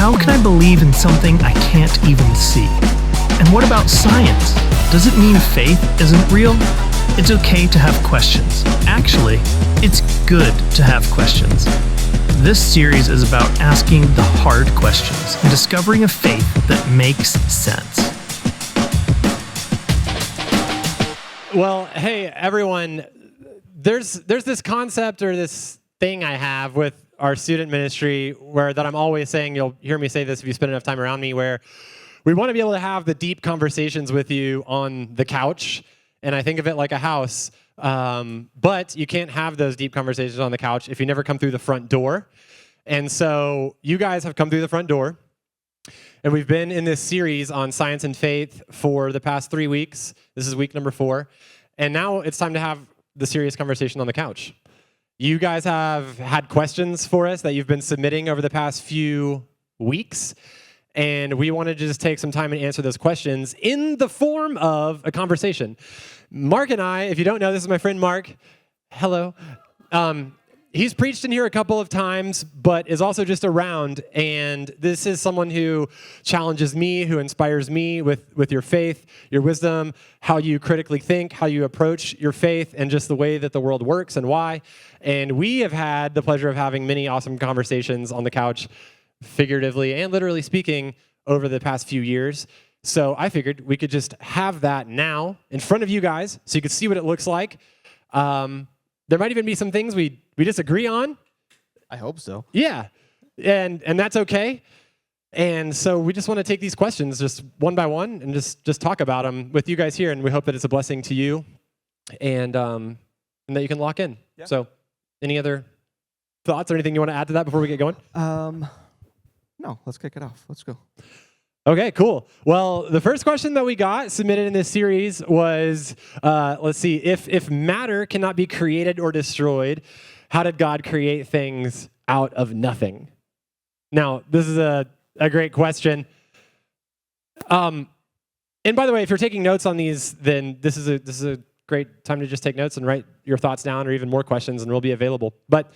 How can I believe in something I can't even see? And what about science? Does it mean faith isn't real? It's okay to have questions. Actually, it's good to have questions. This series is about asking the hard questions and discovering a faith that makes sense. Well, hey, everyone. There's this concept or this thing I have with our student ministry that I'm always saying, you'll hear me say this if you spend enough time around me, where we want to be able to have the deep conversations with you on the couch. And I think of it like a house. But you can't have those deep conversations on the couch if you never come through the front door. And so you guys have come through the front door. And we've been in this series on science and faith for the past 3 weeks. This is week number 4. And now it's time to have the serious conversation on the couch. You guys have had questions for us that you've been submitting over the past few weeks. And we wanted to just take some time and answer those questions in the form of a conversation. Mark and I, if you don't know, this is my friend Mark. Hello. He's preached in here a couple of times, but is also just around. And this is someone who challenges me, who inspires me with your faith, your wisdom, how you critically think, how you approach your faith, and just the way that the world works and why. And we have had the pleasure of having many awesome conversations on the couch, figuratively and literally speaking, over the past few years. So I figured we could just have that now in front of you guys so you could see what it looks like. There might even be some things we disagree on. I hope so. Yeah, and that's okay. And so we just want to take these questions just one by one and just talk about them with you guys here, and we hope that it's a blessing to you and that you can lock in. Yeah. So any other thoughts or anything you want to add to that before we get going? No, let's kick it off. Let's go. Okay, cool. Well, the first question that we got submitted in this series was, let's see, if matter cannot be created or destroyed, how did God create things out of nothing? Now, this is a great question. And by the way, if you're taking notes on these, then this is a great time to just take notes and write your thoughts down or even more questions, and we'll be available. But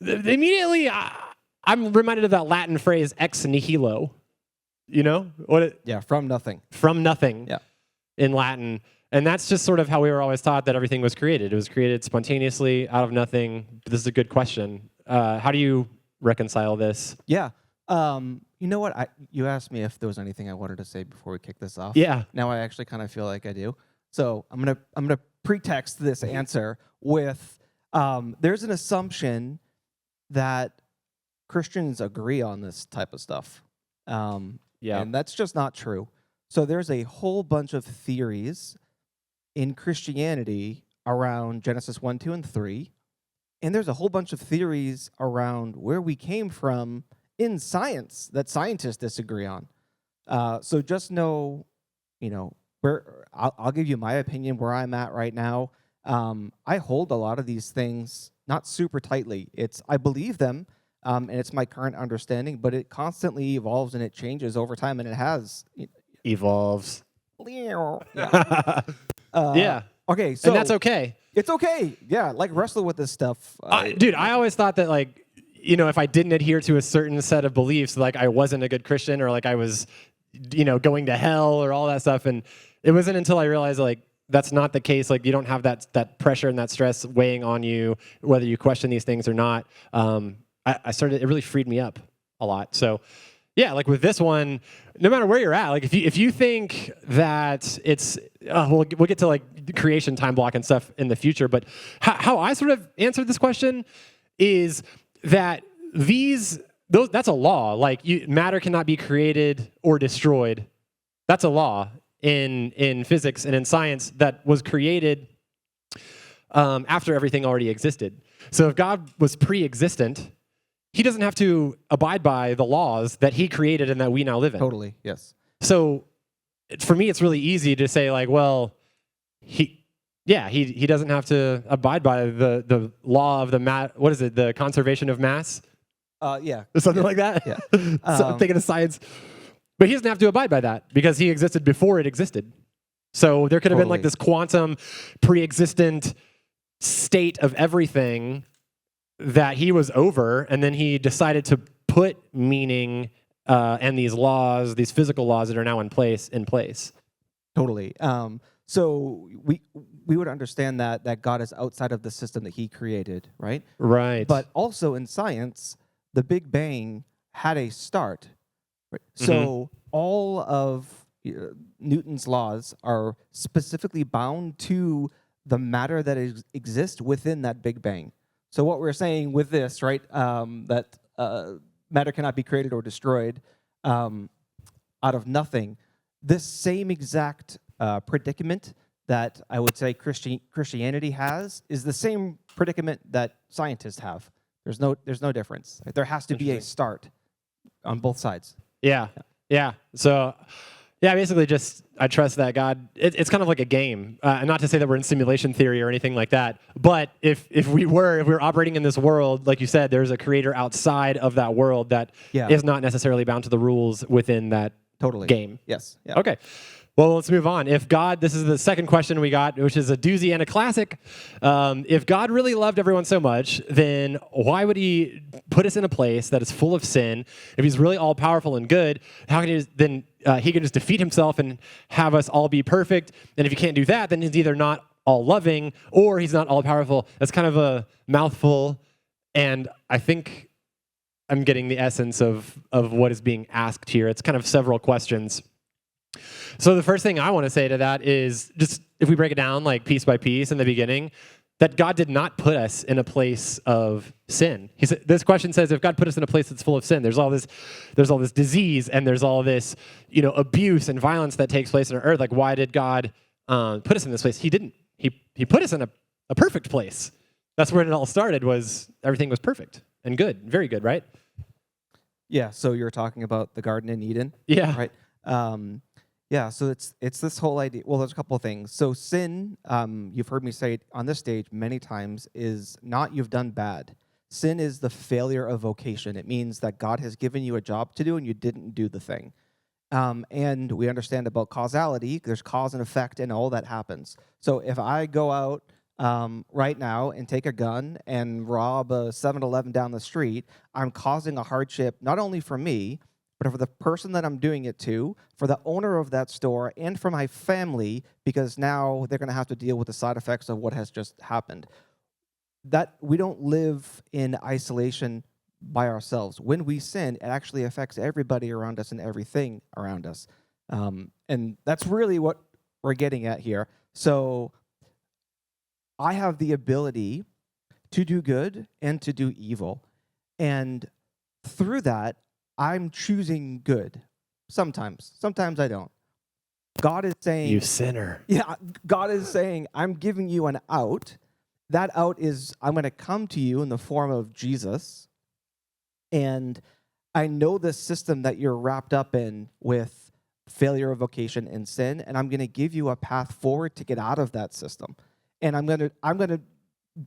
immediately, I'm reminded of that Latin phrase, ex nihilo. You know what? From nothing. From nothing. Yeah. In Latin, and that's just sort of how we were always taught that everything was created. It was created spontaneously out of nothing. This is a good question. How do you reconcile this? Yeah. You know what? You asked me if there was anything I wanted to say before we kick this off. Yeah. Now I actually kind of feel like I do. So I'm gonna pretext this answer with there's an assumption that Christians agree on this type of stuff. Yeah. And that's just not true. So there's a whole bunch of theories in Christianity around Genesis 1, 2, and 3. And there's a whole bunch of theories around where we came from in science that scientists disagree on. So just know, where I'll give you my opinion where I'm at right now. I hold a lot of these things not super tightly. I believe them. And it's my current understanding, but it constantly evolves and it changes over time, and it has Evolves. Yeah. Yeah. Okay, so and that's okay. It's okay. Yeah, wrestle with this stuff. Dude, I always thought that if I didn't adhere to a certain set of beliefs, I wasn't a good Christian, or I was, going to hell or all that stuff. And it wasn't until I realized that's not the case. You don't have that pressure and that stress weighing on you, whether you question these things or not. It really freed me up a lot. So yeah, with this one, no matter where you're at, if you think that it's, we'll get to creation time block and stuff in the future, but how I sort of answered this question is that that's a law. Matter cannot be created or destroyed. That's a law in physics and in science that was created after everything already existed. So if God was pre-existent, he doesn't have to abide by the laws that he created and that we now live in. Totally, yes. So for me, it's really easy to say he doesn't have to abide by the law of the conservation of mass? Yeah. Or something like that? Yeah. So I'm thinking of science. But he doesn't have to abide by that because he existed before it existed. So there could have been this quantum pre-existent state of everything that he was over, and then he decided to put meaning and these laws, these physical laws that are now in place. Totally. So we would understand that God is outside of the system that he created, right? Right. But also in science, the Big Bang had a start. Right? So all of Newton's laws are specifically bound to the matter that exists within that Big Bang. So what we're saying with this, right, that matter cannot be created or destroyed out of nothing, this same exact predicament that I would say Christianity has is the same predicament that scientists have. There's no difference. Right? There has to be a start on both sides. Yeah. So, basically just I trust that God, it's kind of like a game. And not to say that we're in simulation theory or anything like that, but if we were operating in this world, like you said, there's a creator outside of that world that is not necessarily bound to the rules within that game. Yes. Yeah. Okay. Well, let's move on. If God, this is the second question we got, which is a doozy and a classic. If God really loved everyone so much, then why would he put us in a place that is full of sin? If he's really all powerful and good, how can he can just defeat himself and have us all be perfect? And if he can't do that, then he's either not all loving or he's not all powerful. That's kind of a mouthful. And I think I'm getting the essence of what is being asked here. It's kind of several questions. So the first thing I want to say to that is just if we break it down like piece by piece in the beginning, that God did not put us in a place of sin. This question says, if God put us in a place that's full of sin, there's all this disease and there's all this, abuse and violence that takes place on earth. Like, why did God put us in this place? He didn't. He put us in a perfect place. That's where it all started. Was everything was perfect and good, very good, right? Yeah. So you were talking about the Garden in Eden. Yeah. Right. So it's this whole idea. Well, there's a couple of things. So sin, you've heard me say it on this stage many times, is not you've done bad. Sin is the failure of vocation. It means that God has given you a job to do and you didn't do the thing. And we understand about causality. There's cause and effect and all that happens. So if I go out right now and take a gun and rob a 7-Eleven down the street, I'm causing a hardship not only for me, but for the person that I'm doing it to, for the owner of that store, and for my family, because now they're going to have to deal with the side effects of what has just happened. That we don't live in isolation by ourselves. When we sin, it actually affects everybody around us and everything around us. And that's really what we're getting at here. So I have the ability to do good and to do evil. And through that, I'm choosing good. Sometimes I don't. God is saying, you sinner. Yeah, God is saying, I'm giving you an out. That out is, I'm going to come to you in the form of Jesus. And I know the system that you're wrapped up in with failure of vocation and sin, and I'm going to give you a path forward to get out of that system. And I'm going to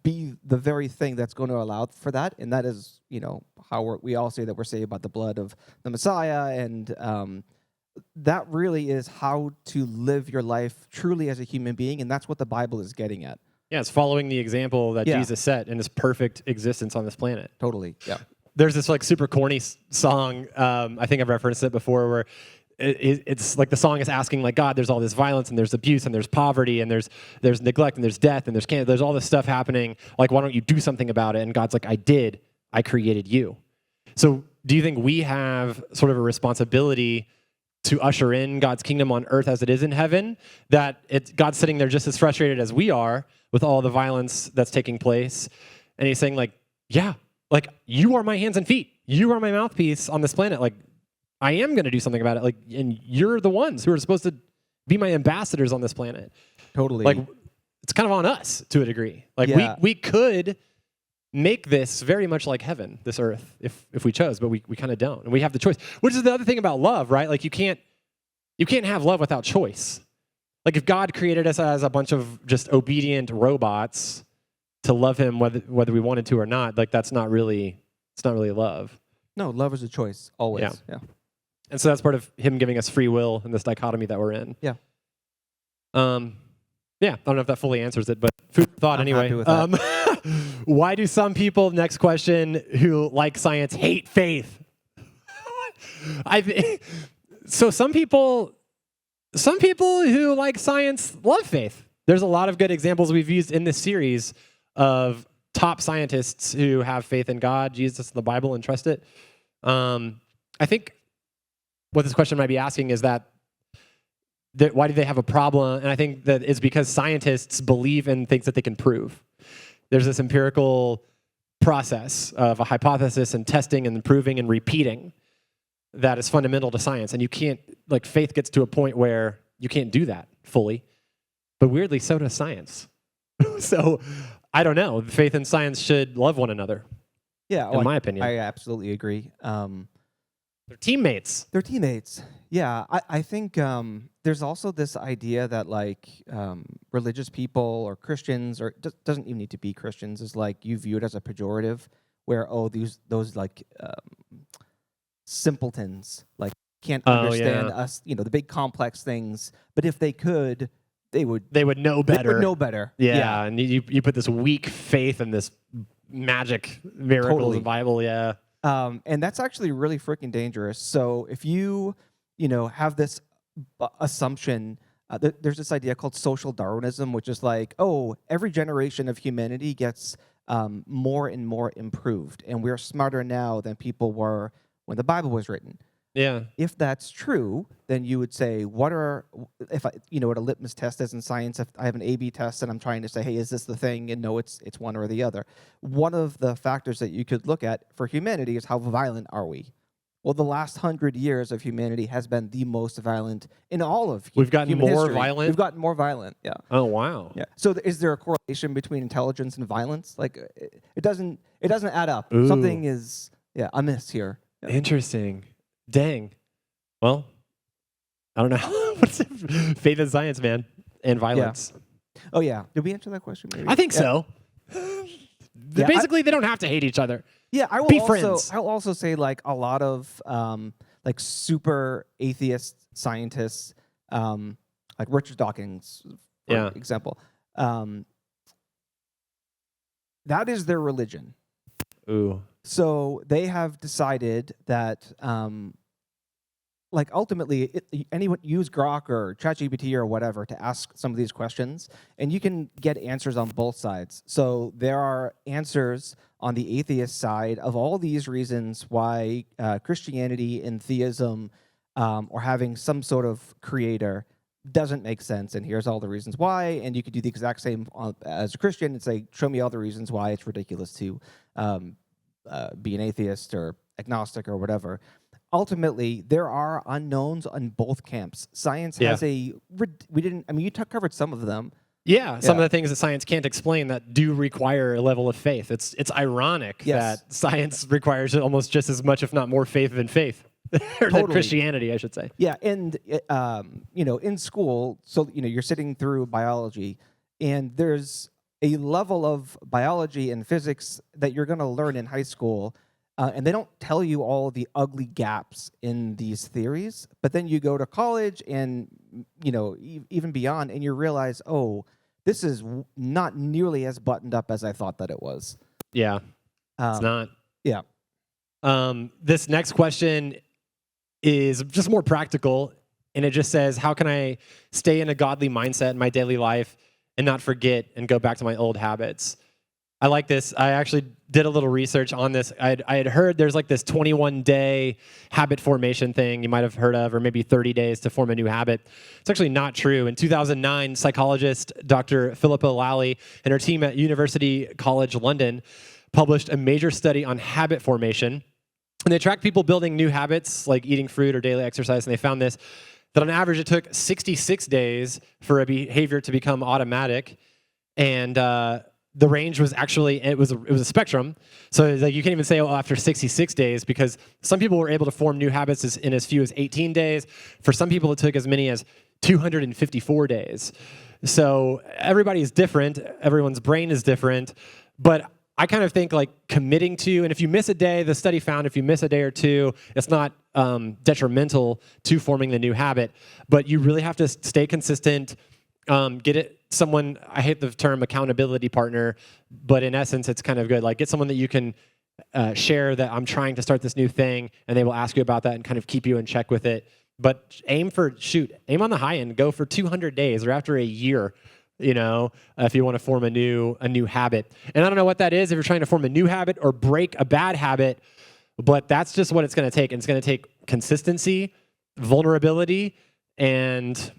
be the very thing that's going to allow for that, and that is, how we all say that we're saved by the blood of the Messiah, and that really is how to live your life truly as a human being, and that's what the Bible is getting at. Yeah, it's following the example that Jesus set in his perfect existence on this planet. Totally, yeah. There's this super corny song, I think I've referenced it before, where it's like the song is asking like, God, there's all this violence and there's abuse and there's poverty and there's neglect and there's death and there's all this stuff happening. Like, why don't you do something about it? And God's like, I created you. So do you think we have sort of a responsibility to usher in God's kingdom on earth as it is in heaven, that God's sitting there just as frustrated as we are with all the violence that's taking place? And he's saying like, yeah, like you are my hands and feet. You are my mouthpiece on this planet. Like, I am going to do something about it. Like, and you're the ones who are supposed to be my ambassadors on this planet. Totally. Like, it's kind of on us to a degree. Like, we could make this very much like heaven, this earth, if we chose, but we kind of don't. And we have the choice, which is the other thing about love, right? Like, you can't have love without choice. Like, if God created us as a bunch of just obedient robots to love him, whether we wanted to or not, like, it's not really love. No, love is a choice, always. Yeah. And so that's part of him giving us free will in this dichotomy that we're in. Yeah. I don't know if that fully answers it, but food for thought anyway. Happy with that. Why do some people, next question, who like science, hate faith? So some people who like science love faith. There's a lot of good examples we've used in this series of top scientists who have faith in God, Jesus, and the Bible, and trust it. I think what this question might be asking is that why do they have a problem? And I think that it's because scientists believe in things that they can prove. There's this empirical process of a hypothesis and testing and proving and repeating that is fundamental to science. And you can't, like, faith gets to a point where you can't do that fully. But weirdly, so does science. So I don't know. Faith and science should love one another. Yeah, in my opinion. I absolutely agree. They're teammates. They're teammates. Yeah, I think there's also this idea that like religious people or Christians, or doesn't even need to be Christians, is like you view it as a pejorative, where those like simpletons like can't understand us, the big complex things. But if they could, they would know better. They would know better. Yeah. And you put this weak faith in this magic miracle of the Bible. Yeah. And that's actually really freaking dangerous. So if you have this assumption, there's this idea called social Darwinism, which is like, every generation of humanity gets more and more improved, and we're smarter now than people were when the Bible was written. Yeah. If that's true, then you would say, what a litmus test is in science. If I have an A/B test and I'm trying to say, hey, is this the thing? And no, it's one or the other. One of the factors that you could look at for humanity is how violent are we? Well, the last 100 years of humanity has been the most violent in all of We've gotten human more history. violent? We've gotten more violent, yeah. Oh, wow. Yeah. So is there a correlation between intelligence and violence? Like, it doesn't add up. Ooh. Something is amiss here. Yeah. Interesting. Dang. Well, I don't know. What's it? Faith and science, man, and violence. Yeah. Oh yeah. Did we answer that question? Maybe? I think so. Basically, they don't have to hate each other. Yeah, I will Be also, friends. I will also say like a lot of like super atheist scientists, like Richard Dawkins, for example, that is their religion. Ooh. So they have decided that, like ultimately, anyone use Grok or ChatGPT or whatever to ask some of these questions, and you can get answers on both sides. So there are answers on the atheist side of all these reasons why Christianity and theism or having some sort of creator doesn't make sense, and here's all the reasons why. And you could do the exact same as a Christian and say, show me all the reasons why it's ridiculous to be an atheist or agnostic or whatever. Ultimately, there are unknowns on both camps. Science has you covered some of them. Yeah, some of the things that science can't explain that do require a level of faith. It's ironic that science requires almost just as much, if not more, faith than faith. Or than Christianity, I should say. Yeah, and in school, so you're sitting through biology, and there's a level of biology and physics that you're going to learn in high school, and they don't tell you all the ugly gaps in these theories. But then you go to college and even beyond, and you realize, this is not nearly as buttoned up as I thought that it was. Yeah, it's not. Yeah. This next question is just more practical, and it just says, how can I stay in a godly mindset in my daily life and not forget and go back to my old habits? I like this. I actually did a little research on this. I had heard there's like this 21-day habit formation thing you might have heard of, or maybe 30 days to form a new habit. It's actually not true. In 2009, psychologist Dr. Philippa Lally and her team at University College London published a major study on habit formation. And they tracked people building new habits like eating fruit or daily exercise, and they found this, that on average it took 66 days for a behavior to become automatic. And the range was actually, it was a spectrum. So like you can't even say, after 66 days, because some people were able to form new habits in as few as 18 days. For some people, it took as many as 254 days. So everybody is different. Everyone's brain is different. But I kind of think like committing to, and if you miss a day, the study found if you miss a day or two, it's not detrimental to forming the new habit. But you really have to stay consistent. Get it someone, I hate the term accountability partner, but in essence, it's kind of good. Like get someone that you can share that I'm trying to start this new thing, and they will ask you about that and kind of keep you in check with it. But aim on the high end, go for 200 days or after a year, if you want to form a new habit. And I don't know what that is, if you're trying to form a new habit or break a bad habit, but that's just what it's going to take. And it's going to take consistency, vulnerability, and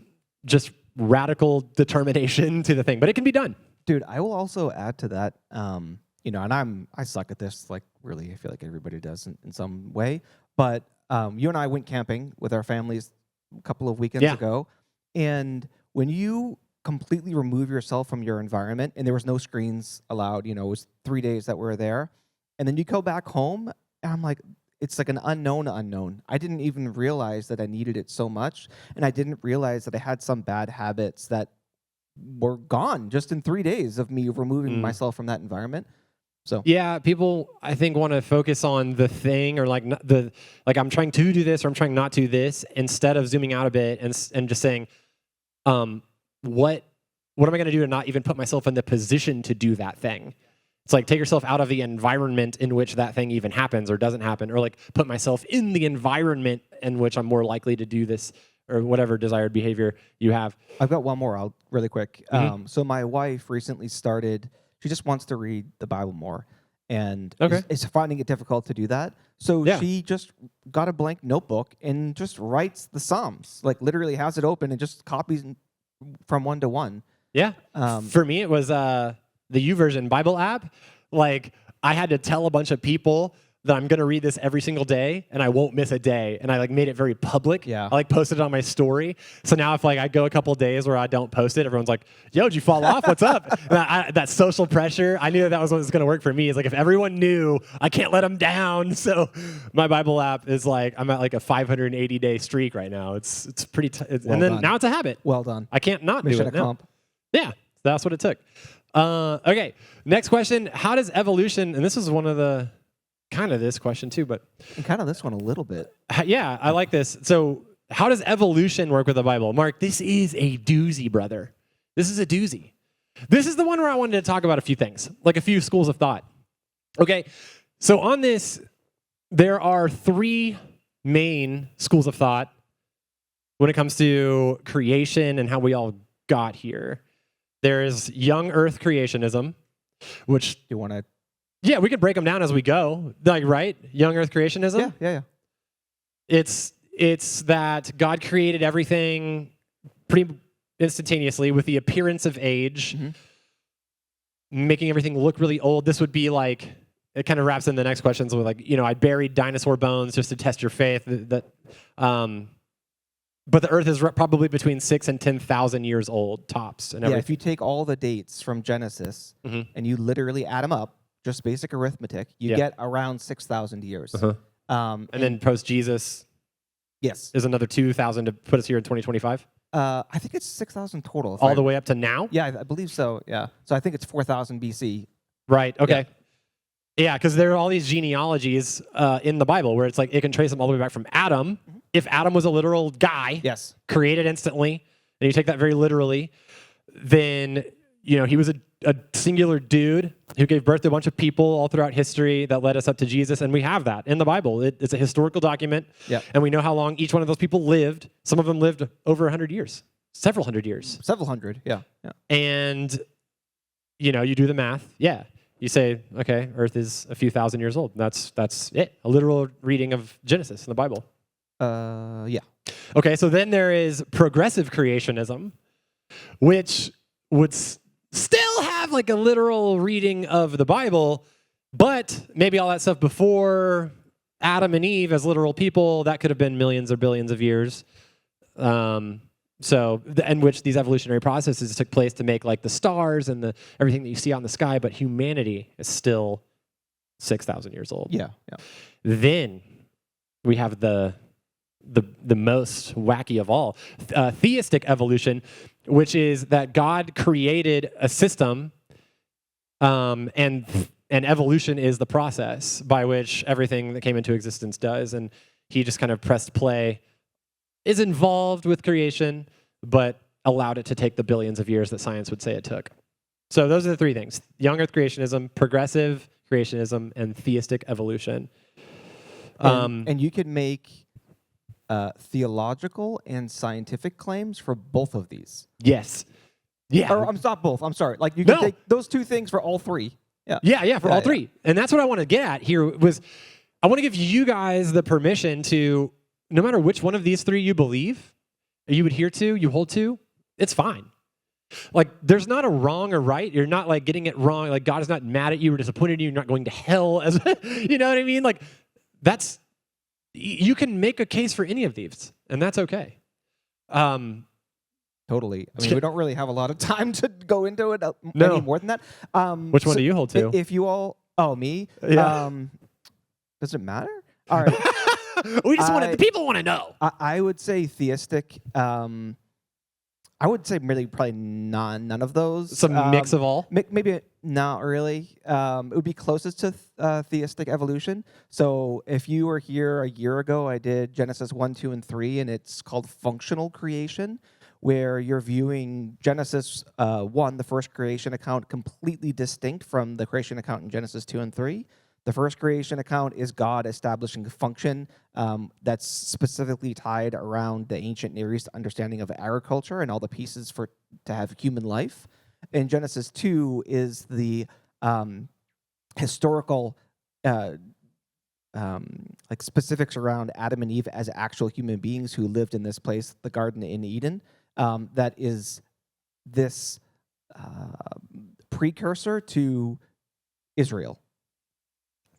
just radical determination to the thing. But it can be done. Dude, I will also add to that, and I suck at this, like really, I feel like everybody does in some way. But you and I went camping with our families a couple of weekends ago. And when you completely remove yourself from your environment, and there was no screens allowed, it was 3 days that we were there. And then you go back home, and I'm like, it's like an unknown. I didn't even realize that I needed it so much. And I didn't realize that I had some bad habits that were gone just in 3 days of me removing myself from that environment. So yeah, people I think want to focus on the thing, or like I'm trying to do this or I'm trying not to do this, instead of zooming out a bit and just saying, what am I going to do to not even put myself in the position to do that thing? It's like take yourself out of the environment in which that thing even happens or doesn't happen, or like put myself in the environment in which I'm more likely to do this or whatever desired behavior you have. I've got one more really quick. So my wife recently started, she just wants to read the Bible more, and is finding it difficult to do that. So she just got a blank notebook and just writes the Psalms, like literally has it open and just copies from one to one. Yeah. For me, it was the YouVersion Bible app. Like I had to tell a bunch of people that I'm going to read this every single day and I won't miss a day. And I like made it very public. Yeah. I like posted it on my story. So now if like I go a couple of days where I don't post it, everyone's like, yo, did you fall off? What's up? And that social pressure, I knew that was what was going to work for me. Is like if everyone knew, I can't let them down. So my Bible app is like, I'm at like a 580-day streak right now. It's pretty, and then now it's a habit. Well done. I can't not Mission do it now. accomplished. Yeah, that's what it took. Okay, next question. How does evolution, and this is one of the, kind of this question too, but. And kind of this one a little bit. Yeah, I like this. So how does evolution work with the Bible? Mark, this is a doozy, brother. This is a doozy. This is the one where I wanted to talk about a few things, like a few schools of thought. Okay, so on this, there are 3 main schools of thought when it comes to creation and how we all got here. There is young earth creationism, which... You want to... Yeah, we can break them down as we go. Like, right? Young earth creationism? Yeah. It's that God created everything pretty instantaneously with the appearance of age, making everything look really old. This would be like... It kind of wraps in the next questions with like, I buried dinosaur bones just to test your faith. But the Earth is probably between 6,000 and 10,000 years old, tops. And if you take all the dates from Genesis and you literally add them up, just basic arithmetic, you get around 6,000 years. And then post-Jesus is another 2,000 to put us here in 2025? I think it's 6,000 total. All the way up to now? Yeah, I believe so, yeah. So I think it's 4,000 BC. Right, okay. Yeah, because there are all these genealogies in the Bible where it's like it can trace them all the way back from Adam. If Adam was a literal guy, created instantly, and you take that very literally, then he was a singular dude who gave birth to a bunch of people all throughout history that led us up to Jesus, and we have that in the Bible. It's a historical document, and we know how long each one of those people lived. Some of them lived over 100 years, several hundred years. Several hundred, yeah. And, you do the math, You say, okay, Earth is a few thousand years old. That's it. A literal reading of Genesis in the Bible. Yeah. Okay, so then there is progressive creationism, which would still have like a literal reading of the Bible, but maybe all that stuff before Adam and Eve as literal people, that could have been millions or billions of years. So, in which these evolutionary processes took place to make like the stars and everything that you see out in the sky, but humanity is still 6,000 years old. Yeah. Then we have the most wacky of all, theistic evolution, which is that God created a system, and evolution is the process by which everything that came into existence does, and he just kind of pressed play. Is involved with creation, but allowed it to take the billions of years that science would say it took. So those are the 3 things: young earth creationism, progressive creationism and theistic evolution. And you can make theological and scientific claims for both of these. Yes. Yeah. Or I'm not both. I'm sorry. Like you can take those two things for all three. Yeah. For all three. And that's what I want to get at here was I want to give you guys the permission to, no matter which one of these three you believe, or you adhere to, you hold to, it's fine. Like, there's not a wrong or right. You're not like getting it wrong. Like, God is not mad at you or disappointed in you. You're not going to hell. As you know what I mean? Like, you can make a case for any of these, and that's okay. Totally. I mean, we don't really have a lot of time to go into it any more than that. Which one do you hold to? If you all, me. Yeah. Does it matter? All right. We just the people want to know. I would say theistic. I would say really probably none of those. Some mix of all? Maybe not really. It would be closest to theistic evolution. So if you were here a year ago, I did Genesis 1, 2, and 3, and it's called functional creation, where you're viewing Genesis 1, the first creation account, completely distinct from the creation account in Genesis 2 and 3. The first creation account is God establishing a function that's specifically tied around the ancient Near East understanding of agriculture and all the pieces to have human life. In Genesis 2 is the historical like specifics around Adam and Eve as actual human beings who lived in this place, the Garden in Eden. That is this precursor to Israel.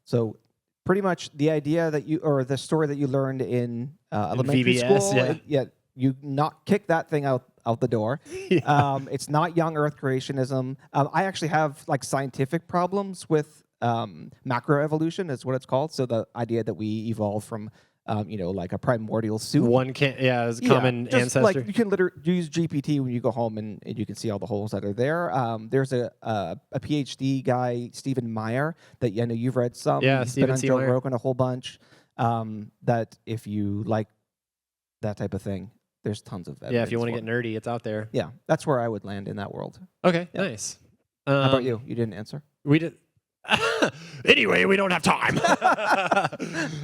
So pretty much the idea that the story that you learned in elementary school, you not kick that thing out the door. Yeah. It's not young Earth creationism. I actually have like scientific problems with macroevolution, is what it's called. So the idea that we evolved from like a primordial soup. It's common ancestor. Like you can literally use GPT when you go home and you can see all the holes that are there. There's a PhD guy, Stephen Meyer, that I know you've read some. Yeah, He's been on Joe Meyer. Rogan a whole bunch. That if you like that type of thing, there's tons of evidence. Yeah, if you want to get nerdy, it's out there. Yeah, that's where I would land in that world. Okay, Yeah. nice. How about you? You didn't answer? We did. Anyway, we don't have time.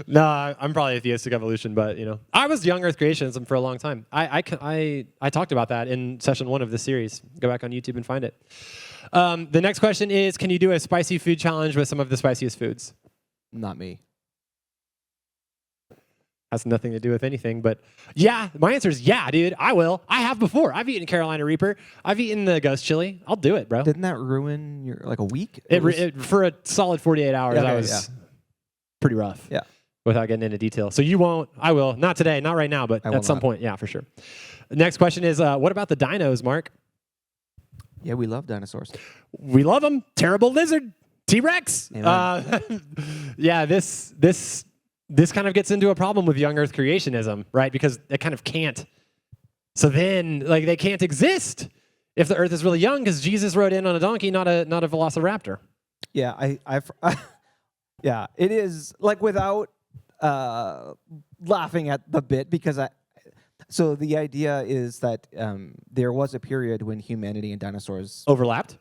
No, I'm probably theistic evolution, but I was young Earth creationism for a long time. I talked about that in session 1 of this series. Go back on YouTube and find it. The next question is, can you do a spicy food challenge with some of the spiciest foods? Not me. Has nothing to do with anything, but yeah, my answer is yeah, dude. I will. I have before. I've eaten Carolina Reaper. I've eaten the ghost chili. I'll do it, bro. Didn't that ruin your a week? For a solid 48 hours, Okay, I was pretty rough. Yeah. Without getting into detail. So you won't. I will. Not today. Not right now, but at some point, yeah, for sure. The next question is, what about the dinos, Mark? Yeah, we love dinosaurs. We love them. Terrible lizard. T-Rex. Yeah, this kind of gets into a problem with young Earth creationism, right? Because it kind of can't. So then, they can't exist if the Earth is really young, because Jesus rode in on a donkey, not a velociraptor. Yeah, yeah, it is without laughing at the bit, because so the idea is that there was a period when humanity and dinosaurs Overlapped.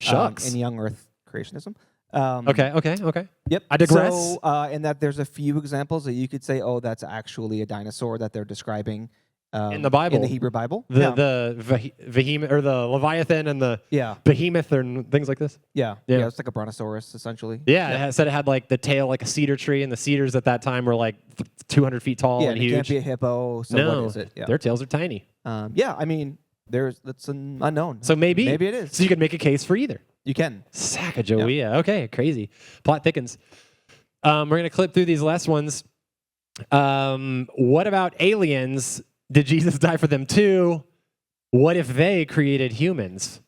Shucks. In young Earth creationism. Okay. Yep. I digress. So, and that there's a few examples that you could say, oh, that's actually a dinosaur that they're describing in the Bible, in the Hebrew Bible. The behemoth, or the Leviathan, and the behemoth, and things like this. Yeah. It's like a brontosaurus, essentially. Yeah, it said it had the tail like a cedar tree, and the cedars at that time were 200 feet tall and huge. It can't be a hippo. So what is it? Yeah. Their tails are tiny. I mean, that's an unknown. So maybe it is. So you could make a case for either. You can. Sacagawea. Yeah. Okay, crazy. Plot thickens. We're going to clip through these last ones. What about aliens? Did Jesus die for them too? What if they created humans?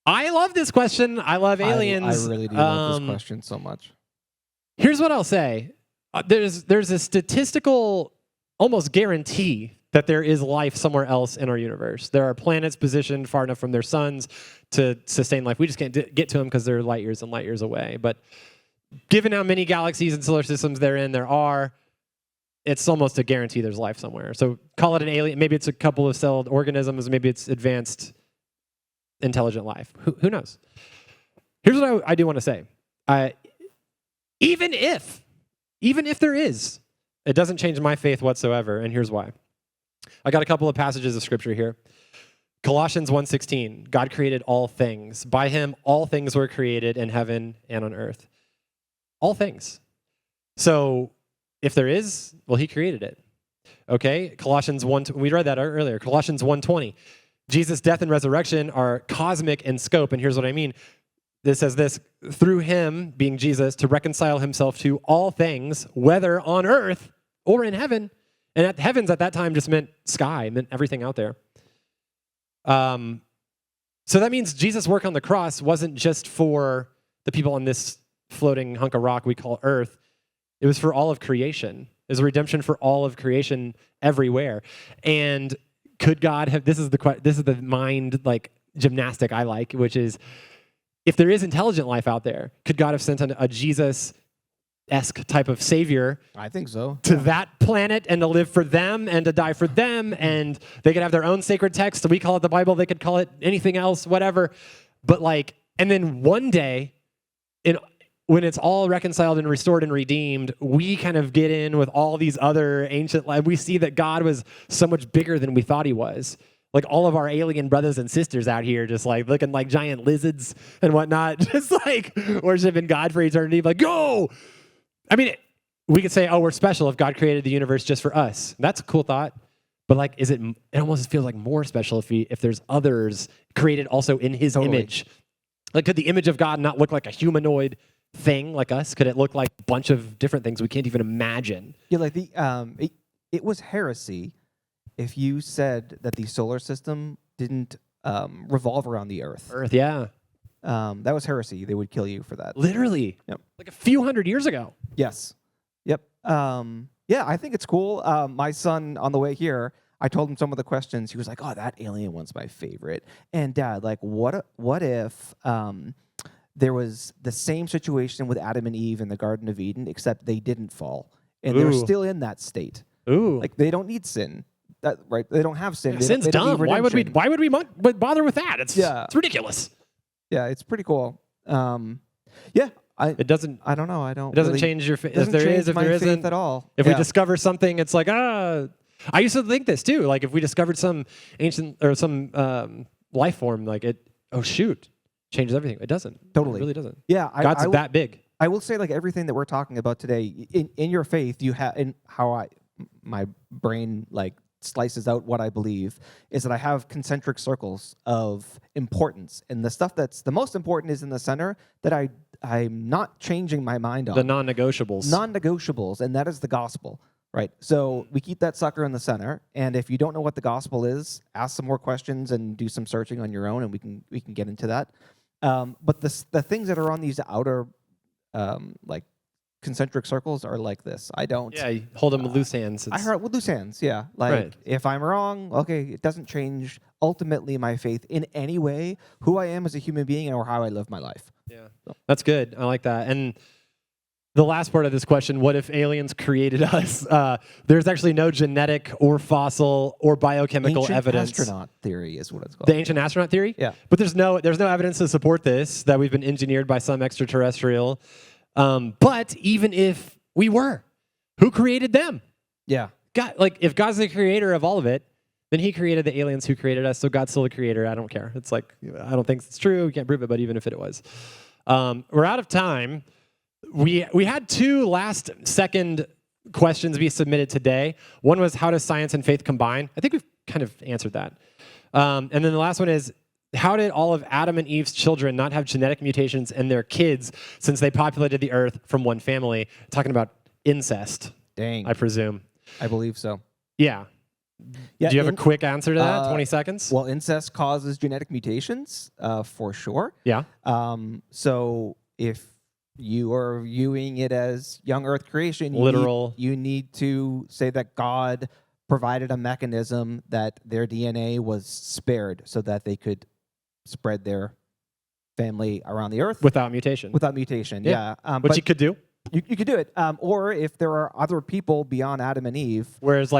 I love this question. I love aliens. I really do love this question so much. Here's what I'll say. There's a statistical almost guarantee that there is life somewhere else in our universe. There are planets positioned far enough from their suns to sustain life. We just can't get to them because they're light years and light years away. But given how many galaxies and solar systems there are, it's almost a guarantee there's life somewhere. So call it an alien. Maybe it's a couple of celled organisms. Maybe it's advanced intelligent life. Who knows? Here's what I do want to say. Even if there is, it doesn't change my faith whatsoever, and here's why. I got a couple of passages of scripture here. Colossians 1:16, God created all things. By him, all things were created in heaven and on earth. All things. So if there is, well, he created it. Okay, Colossians 1, we read that earlier. Colossians 1:20, Jesus' death and resurrection are cosmic in scope, and here's what I mean. This says this, through him, being Jesus, to reconcile himself to all things, whether on earth or in heaven. And heavens at that time just meant sky, meant everything out there. So that means Jesus' work on the cross wasn't just for the people on this floating hunk of rock we call earth. It was for all of creation. It was a redemption for all of creation everywhere. And could God have, this is the mind like gymnastic I like, which is, if there is intelligent life out there, could God have sent a Jesus-esque type of savior? I think so. To that planet and to live for them and to die for them, and they could have their own sacred text. We call it the Bible. They could call it anything else, whatever. But and then one day, when it's all reconciled and restored and redeemed, we kind of get in with all these other ancient. We see that God was so much bigger than we thought he was. Like all of our alien brothers and sisters out here just looking like giant lizards and whatnot, just worshiping God for eternity. Go! I mean, we could say, oh, we're special if God created the universe just for us. That's a cool thought. But it almost feels like more special if there's others created also in his image. Could the image of God not look like a humanoid thing like us? Could it look like a bunch of different things we can't even imagine? Yeah, it was heresy if you said that the solar system didn't revolve around the Earth. Yeah. That was heresy. They would kill you for that. Literally. Yep. Like a few hundred years ago. Yes. Yep. Yeah, I think it's cool. My son, on the way here, I told him some of the questions. He was like, oh, that alien one's my favorite. And Dad, what if there was the same situation with Adam and Eve in the Garden of Eden, except they didn't fall. And they're still in that state. Ooh. They don't need sin. Right? They don't have sin. Sin's dumb. Why would we bother with that? It's ridiculous. Yeah, it's pretty cool. Yeah. It doesn't. I don't know. It doesn't change your faith. If there isn't at all. If we discover something, it's I used to think this too. If we discovered some ancient or some life form, changes everything. It doesn't. Totally. It really doesn't. Yeah. God's that big. I will say everything that we're talking about today, in your faith, you have, in how my brain slices out what I believe, is that I have concentric circles of importance. And the stuff that's the most important is in the center that I'm not changing my mind on. The non-negotiables. Non-negotiables, and that is the gospel, right? So we keep that sucker in the center, and if you don't know what the gospel is, ask some more questions and do some searching on your own, and we can get into that. But the things that are on these outer concentric circles are like this. I don't. Yeah, you hold them with loose hands. I heard with loose hands. Yeah, right. If I'm wrong, okay, it doesn't change ultimately my faith in any way, who I am as a human being, or how I live my life. Yeah, that's good. I like that. And the last part of this question: what if aliens created us? There's actually no genetic or fossil or biochemical evidence. Ancient astronaut theory is what it's called. The ancient astronaut theory. Yeah, but there's no evidence to support this, that we've been engineered by some extraterrestrial. But even if we were, who created them? Yeah. God, if God's the creator of all of it, then he created the aliens who created us, so God's still the creator. I don't care. It's I don't think it's true. We can't prove it, but even if it was. We're out of time. We had two last-second questions be submitted today. One was, how does science and faith combine? I think we've kind of answered that. And then the last one is, how did all of Adam and Eve's children not have genetic mutations in their kids since they populated the earth from one family? Talking about incest. Dang. I presume. I believe so. Yeah. Do you have a quick answer to that? 20 seconds? Well, incest causes genetic mutations, for sure. Yeah. So if you are viewing it as young earth creation, you need to say that God provided a mechanism that their DNA was spared so that they could spread their family around the earth. Without mutation. Without mutation, yeah. Which you could do. You could do it. Or if there are other people beyond Adam and Eve. Whereas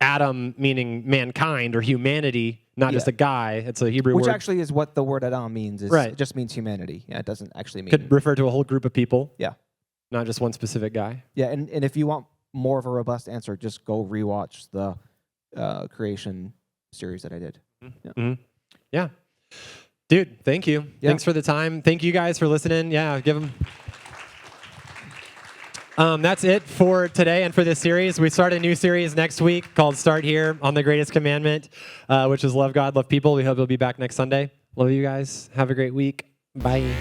Adam meaning mankind or humanity, not just a guy. It's a Hebrew Which word. actually is what the word Adam means. Right. It just means humanity. Yeah, it doesn't actually mean. Could refer to a whole group of people. Yeah. Not just one specific guy. Yeah, and if you want more of a robust answer, just go rewatch the creation series that I did. Yeah. Mm-hmm. Yeah. Dude, thank you. Yeah. Thanks for the time. Thank you guys for listening. Yeah, give them. That's it for today and for this series. We start a new series next week called Start Here on the Greatest Commandment, which is love God, love people. We hope you'll be back next Sunday. Love you guys. Have a great week. Bye.